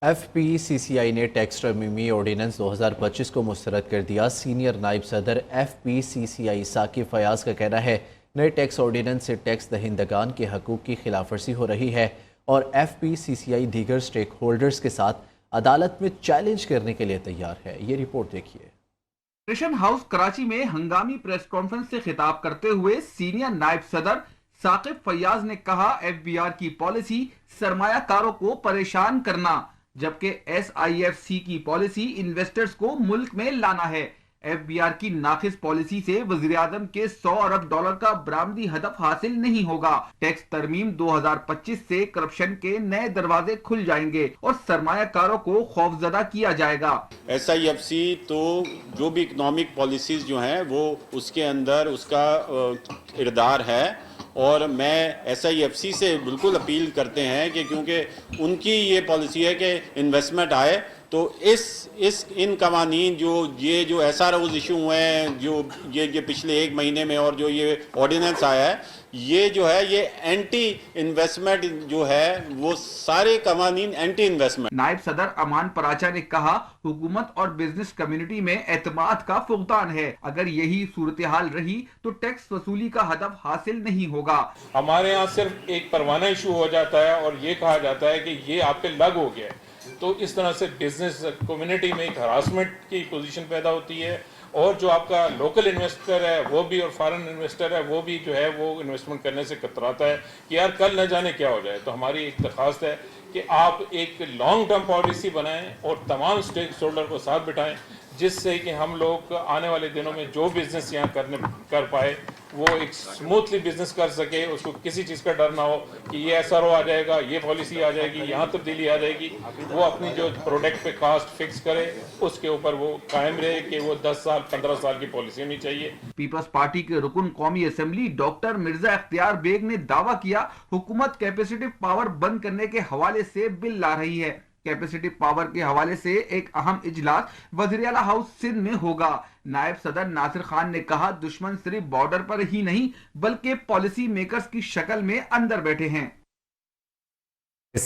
F P سی سی آئی نے tax ترمیمی ordinance 2025 کو مسترد کر دیا۔ سینئر نائب صدر ایف پی سی سی آئی ثاقب فیاض کا کہنا ہے نئے ٹیکس آرڈیننس سے ٹیکس دہندگان کے حقوق کی خلاف ورزی ہو رہی ہے اور ایف پی سی سی آئی دیگر سٹیک ہولڈرز کے ساتھ عدالت میں چیلنج کرنے کے لیے تیار ہے۔ یہ رپورٹ دیکھیے۔ فیڈریشن ہاؤس کراچی میں ہنگامی پریس کانفرنس سے خطاب کرتے ہوئے سینئر نائب صدر ثاقب فیاض نے کہا ایف بی آر کی پالیسی سرمایہ کاروں کو پریشان کرنا جبکہ ایس آئی ایف سی کی پالیسی انویسٹرز کو ملک میں لانا ہے۔ ایف بی آر کی ناقص پالیسی سے وزیر اعظم کے $100 ارب کا برآمدی ہدف حاصل نہیں ہوگا۔ ٹیکس ترمیم 2025 سے کرپشن کے نئے دروازے کھل جائیں گے اور سرمایہ کاروں کو خوفزدہ کیا جائے گا۔ ایس آئی ایف سی تو جو بھی اکنامک پالیسیز جو ہیں وہ اس کے اندر اس کا اقدار ہے اور میں ایس آئی ایف سی سے بالکل اپیل کرتے ہیں کہ کیونکہ ان کی یہ پالیسی ہے کہ انویسٹمنٹ آئے تو ان قوانین جو ایس آر اوز ایشو ہوئے ہیں یہ پچھلے ایک مہینے میں اور جو یہ آرڈیننس آیا ہے یہ جو ہے یہ اینٹی انویسٹمنٹ جو ہے وہ سارے قوانین اینٹی انویسٹمنٹ۔ نائب صدر امان پراچا نے کہا حکومت اور بزنس کمیونٹی میں اعتماد کا فقدان ہے، اگر یہی صورتحال رہی تو ٹیکس وصولی کا ہدف حاصل نہیں ہوگا۔ ہمارے یہاں صرف ایک پروانہ ایشو ہو جاتا ہے اور یہ کہا جاتا ہے کہ یہ آپ پہ لگ ہو گیا ہے، تو اس طرح سے بزنس کمیونٹی میں ایک ہراسمنٹ کی پوزیشن پیدا ہوتی ہے اور جو آپ کا لوکل انویسٹر ہے وہ بھی اور فارن انویسٹر ہے وہ بھی جو ہے وہ انویسٹمنٹ کرنے سے کتراتا ہے کہ یار کل نہ جانے کیا ہو جائے۔ تو ہماری ایک درخواست ہے کہ آپ ایک لانگ ٹرم پالیسی بنائیں اور تمام اسٹیک ہولڈر کو ساتھ بٹھائیں جس سے کہ ہم لوگ آنے والے دنوں میں جو بزنس یہاں کر پائے وہ ایک سموتھلی بزنس کر سکے، اس کو کسی چیز کا ڈر نہ ہو کہ یہ ایس آر او آ جائے گا، یہ پالیسی آ جائے گی، یہاں تبدیلی آ جائے گی۔ وہ اپنی جو پروڈکٹ پہ کاسٹ فکس کرے اس کے اوپر وہ قائم رہے کہ وہ 10 سال 15 سال کی پالیسی ہونی چاہیے۔ پیپلز پارٹی کے رکن قومی اسمبلی ڈاکٹر مرزا اختیار بیگ نے دعویٰ کیا حکومت کیپیسٹی پاور بند کرنے کے حوالے سے بل لا رہی ہے۔ کیپیسٹی پاور کے حوالے سے ایک اہم اجلاس وزیر اعلیٰ ہاؤس سندھ میں ہوگا۔ نائب صدر ناصر خان نے کہا دشمن صرف بارڈر پر ہی نہیں بلکہ پالیسی میکرز کی شکل میں اندر بیٹھے ہیں۔